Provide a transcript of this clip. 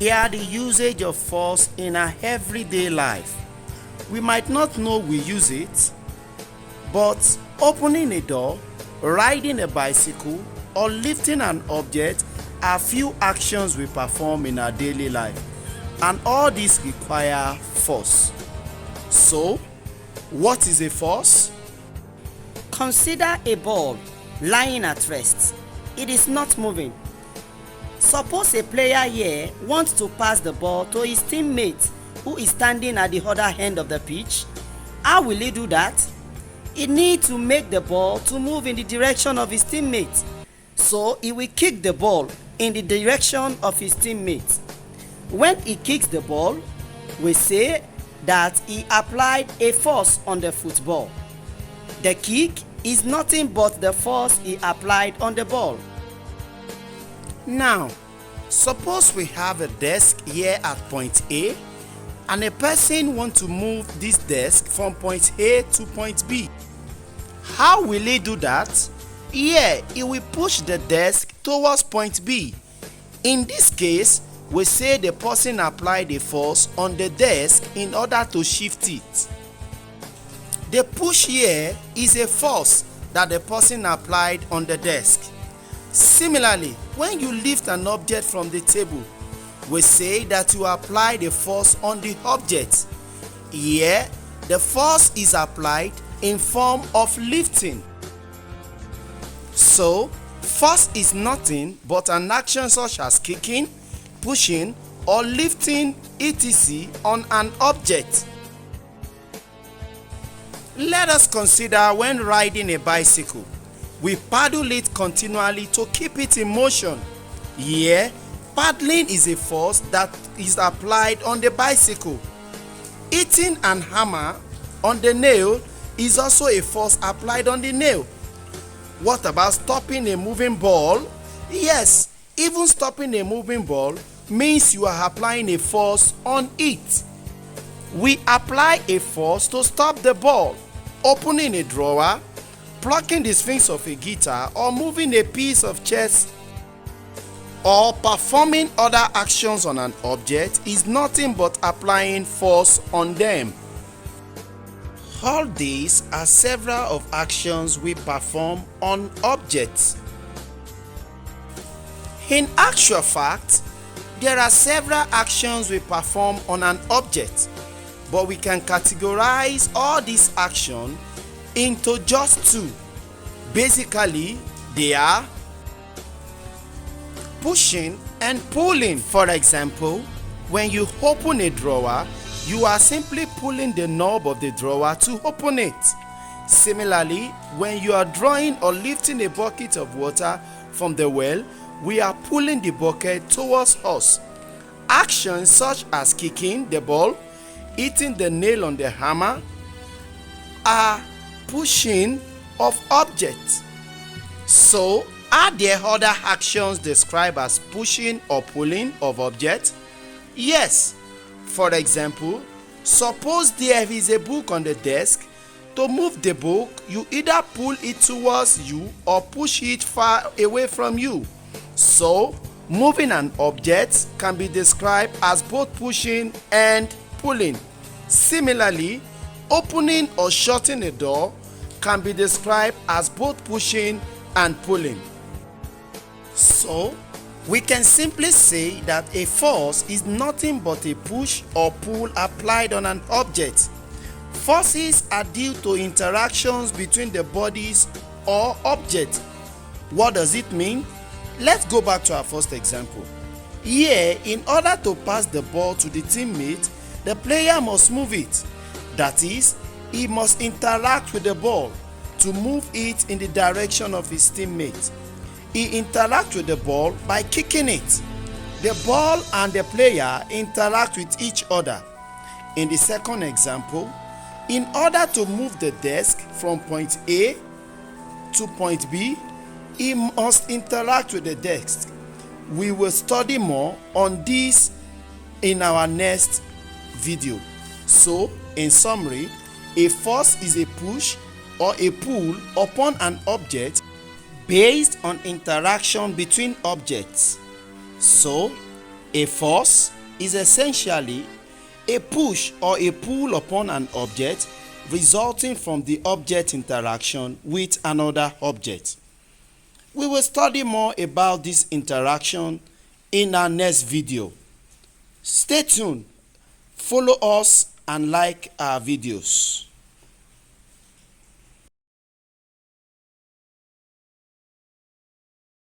Here the usage of force in our everyday life. We might not know we use it, but opening a door, riding a bicycle, or lifting an object are few actions we perform in our daily life, and all these require force. So, what is a force? Consider a ball lying at rest. It is not moving. Suppose a player here wants to pass the ball to his teammate who is standing at the other end of the pitch. How will he do that? He needs to make the ball to move in the direction of his teammate. So he will kick the ball in the direction of his teammate. When he kicks the ball, we say that he applied a force on the football. The kick is nothing but the force he applied on the ball. Now, suppose we have a desk here at point A, and a person wants to move this desk from point A to point B. How will he do that? Here, he will push the desk towards point B. In this case, we say the person applied a force on the desk in order to shift it. The push here is a force that the person applied on the desk. Similarly, when you lift an object from the table, we say that you applied a force on the object. Here, the force is applied in form of lifting. So, force is nothing but an action such as kicking, pushing, or lifting etc. on an object. Let us consider when riding a bicycle. We paddle it continually to keep it in motion. Here, paddling is a force that is applied on the bicycle. Hitting an hammer on the nail is also a force applied on the nail. What about stopping a moving ball? Yes, even stopping a moving ball means you are applying a force on it. We apply a force to stop the ball, opening a drawer, plucking the strings of a guitar, or moving a piece of chess, or performing other actions on an object is nothing but applying force on them. All these are several of actions we perform on objects. In actual fact, there are several actions we perform on an object, but we can categorize all these actions into just two. Basically, they are pushing and pulling. For example, when you open a drawer, you are simply pulling the knob of the drawer to open it. Similarly, when you are drawing or lifting a bucket of water from the well, we are pulling the bucket towards us. Actions such as kicking the ball, hitting the nail on the hammer are pushing of objects. So, are there other actions described as pushing or pulling of objects? Yes. For example, suppose there is a book on the desk. To move the book, you either pull it towards you or push it far away from you. So, moving an object can be described as both pushing and pulling. Similarly, opening or shutting a door can be described as both pushing and pulling. So, we can simply say that a force is nothing but a push or pull applied on an object. Forces are due to interactions between the bodies or objects. What does it mean? Let's go back to our first example. Here, in order to pass the ball to the teammate, the player must move it. That is, he must interact with the ball to move it in the direction of his teammate. He interacts with the ball by kicking it. The ball and the player interact with each other. In the second example, in order to move the desk from point A to point B, he must interact with the desk. We will study more on this in our next video. So, in summary, a force is a push or a pull upon an object based on interaction between objects. So, A force is essentially a push or a pull upon an object resulting from the object interaction with another object. We will study more about this interaction in our next video. Stay tuned, follow us and like our videos.